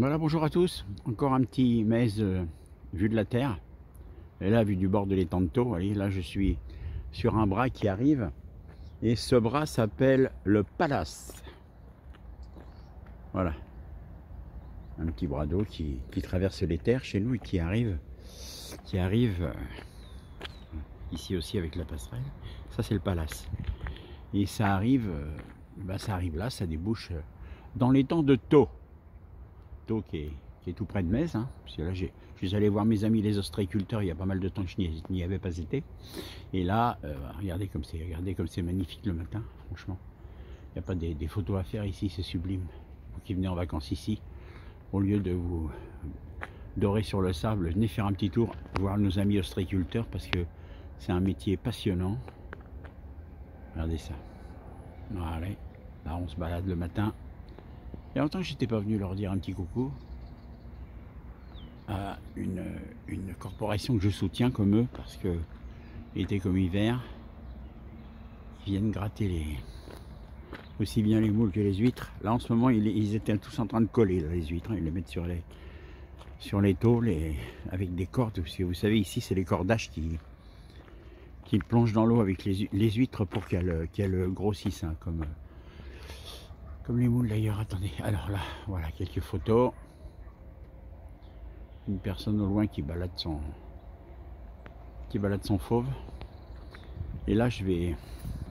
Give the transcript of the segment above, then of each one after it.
Voilà, bonjour à tous. Encore un petit mess vue de la Terre. Et là, vue du bord de l'étang de Thau. Voyez, là, je suis sur un bras qui arrive. Et ce bras s'appelle le Palace. Voilà. Un petit bras d'eau qui traverse les terres chez nous et qui arrive ici aussi avec la passerelle. Ça, c'est le Palace. Et ça arrive là, ça débouche dans l'étang de Thau. Thau qui est tout près de Metz, hein, parce que là je suis allé voir mes amis les ostréiculteurs il y a pas mal de temps que je n'y avais pas été. Et là, regardez comme c'est magnifique le matin, franchement. Il n'y a pas des photos à faire ici, c'est sublime. Vous qui venez en vacances ici, au lieu de vous dorer sur le sable, venez faire un petit tour, voir nos amis ostréiculteurs, parce que c'est un métier passionnant. Regardez ça. Voilà, là on se balade le matin. Il y a longtemps que j'étais pas venu leur dire un petit coucou à une corporation que je soutiens comme eux, parce que été comme hiver, ils viennent gratter aussi bien les moules que les huîtres. Là en ce moment ils étaient tous en train de coller là, les huîtres, hein, ils les mettent sur les tôles avec des cordes, parce que vous savez ici c'est les cordages qui plongent dans l'eau avec les huîtres pour qu'elles grossissent, hein, comme les moules d'ailleurs. Attendez, alors là, voilà quelques photos. Une personne au loin qui balade son fauve. Et là,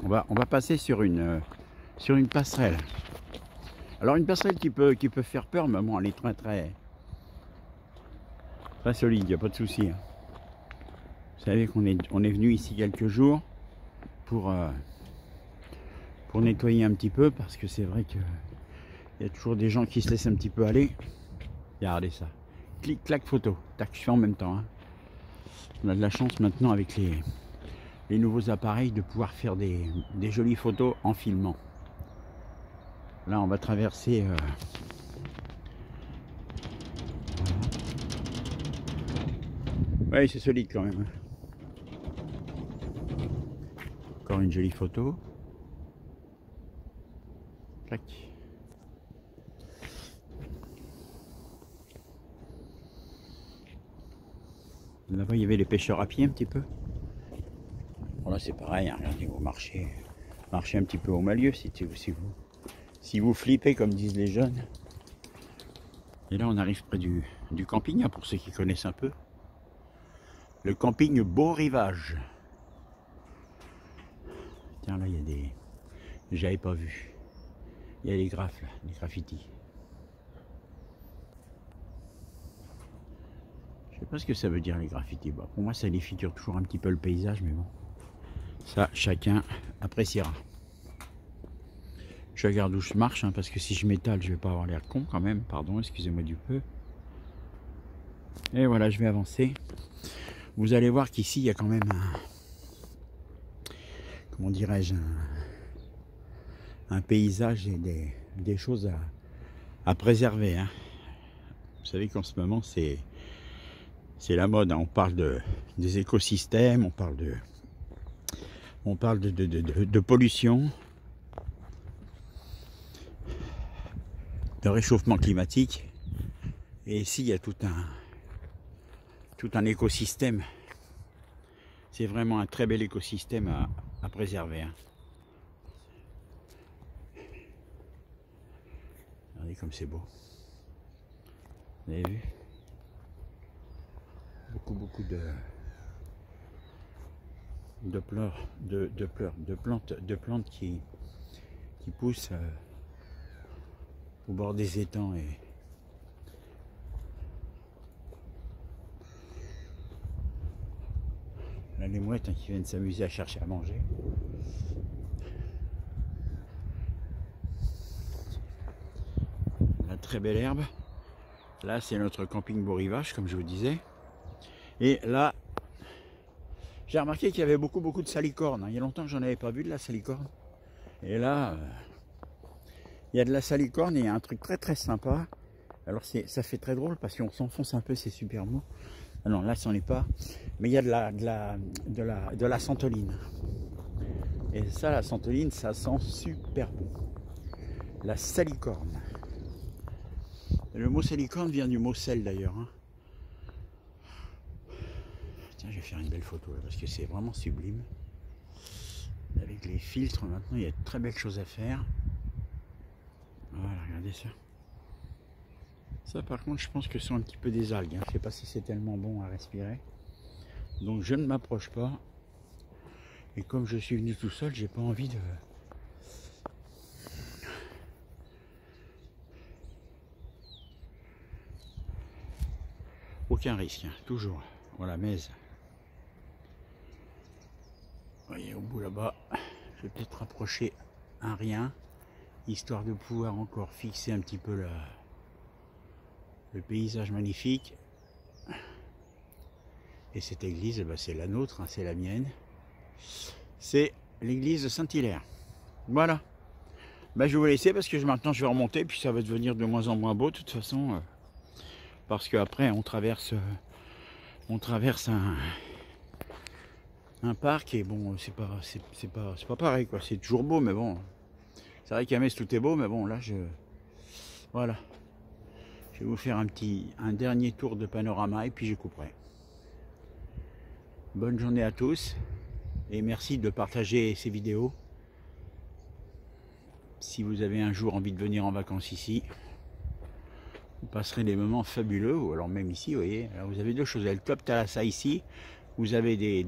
on va passer sur une passerelle. Alors une passerelle qui peut faire peur, mais bon, elle est très solide, il n'y a pas de souci. Vous savez qu'on est venu ici quelques jours pour nettoyer un petit peu, parce que c'est vrai qu'il y a toujours des gens qui se laissent un petit peu aller. Regardez ça. Clic, clac, photo. Tac, je fais en même temps. Hein. On a de la chance maintenant avec les nouveaux appareils de pouvoir faire des jolies photos en filmant. Là, on va traverser... Oui, c'est solide quand même. Encore une jolie photo. Clac. Là-bas, il y avait les pêcheurs à pied un petit peu. Bon, là, c'est pareil. Hein, regardez, vous marchez un petit peu au milieu si vous flippez, comme disent les jeunes. Et là, on arrive près du camping, hein, pour ceux qui connaissent un peu. Le camping Beau Rivage. Tiens, là, il y a des... J'avais pas vu. Il y a les graphes, là, les graffitis. Je sais pas ce que ça veut dire les graffitis. Bon, pour moi, ça défigure toujours un petit peu le paysage, mais bon. Ça, chacun appréciera. Je regarde où je marche, hein, parce que si je m'étale, je vais pas avoir l'air con quand même. Pardon, excusez-moi du peu. Et voilà, je vais avancer. Vous allez voir qu'ici, il y a quand même comment dirais-je, un paysage et des choses à préserver. Hein. Vous savez qu'en ce moment, c'est la mode. Hein. On parle des écosystèmes, on parle de pollution, de réchauffement climatique. Et ici, il y a tout un écosystème. C'est vraiment un très bel écosystème à préserver. Hein. Regardez comme c'est beau. Vous avez vu? Beaucoup de plantes qui poussent au bord des étangs. Et là, les mouettes, hein, qui viennent s'amuser à chercher à manger. La très belle herbe. Là, c'est notre camping Beau Rivage, comme je vous disais. Et là, j'ai remarqué qu'il y avait beaucoup de salicornes. Il y a longtemps que j'en avais pas vu de la salicorne. Et là, il y a de la salicorne et il y a un truc très sympa. Alors ça fait très drôle parce qu'on s'enfonce un peu, c'est super mou. Ah non, là, c'en est pas. Mais il y a de la santoline. Et ça, la santoline, ça sent super bon. La salicorne. Le mot salicorne vient du mot sel d'ailleurs. Hein. Tiens, je vais faire une belle photo là, parce que c'est vraiment sublime. Avec les filtres, maintenant, il y a de très belles choses à faire. Voilà, regardez ça. Ça, par contre, je pense que ce sont un petit peu des algues. Hein. Je ne sais pas si c'est tellement bon à respirer. Donc, je ne m'approche pas. Et comme je suis venu tout seul, j'ai pas envie de... Aucun risque, hein, toujours. Voilà, Metz. Vous voyez, au bout là-bas, je vais peut-être rapprocher un rien, histoire de pouvoir encore fixer un petit peu le paysage magnifique. Et cette église, bah, c'est la nôtre, hein, c'est la mienne. C'est l'église de Saint-Hilaire. Voilà. Bah, je vais vous laisser parce que maintenant je vais remonter, puis ça va devenir de moins en moins beau de toute façon. Parce qu'après on traverse un parc et bon, c'est pas pareil quoi. C'est toujours beau, mais bon. C'est vrai qu'à Metz tout est beau, mais bon là voilà. Je vais vous faire un dernier tour de panorama et puis je couperai. Bonne journée à tous et merci de partager ces vidéos. Si vous avez un jour envie de venir en vacances ici, vous passerez des moments fabuleux, ou alors même ici, vous voyez. Alors vous avez deux choses, il y a le Club Thalassa ici, vous avez des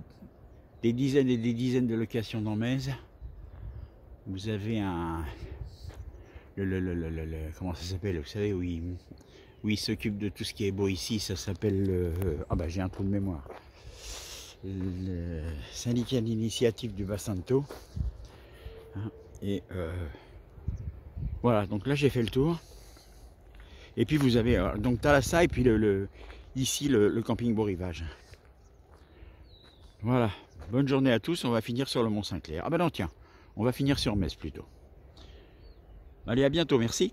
dizaines et des dizaines de locations dans Metz. Vous avez comment ça s'appelle, vous savez, où il s'occupe de tout ce qui est beau ici, ça s'appelle ah bah j'ai un trou de mémoire. Le syndicat d'initiative du bassin de Thau. Hein, et voilà, donc là j'ai fait le tour. Et puis vous avez donc Thalassa et puis ici le camping Beau Rivage. Voilà, bonne journée à tous, on va finir sur le Mont Saint-Clair. Ah ben non tiens, on va finir sur Metz plutôt. Allez, à bientôt, merci.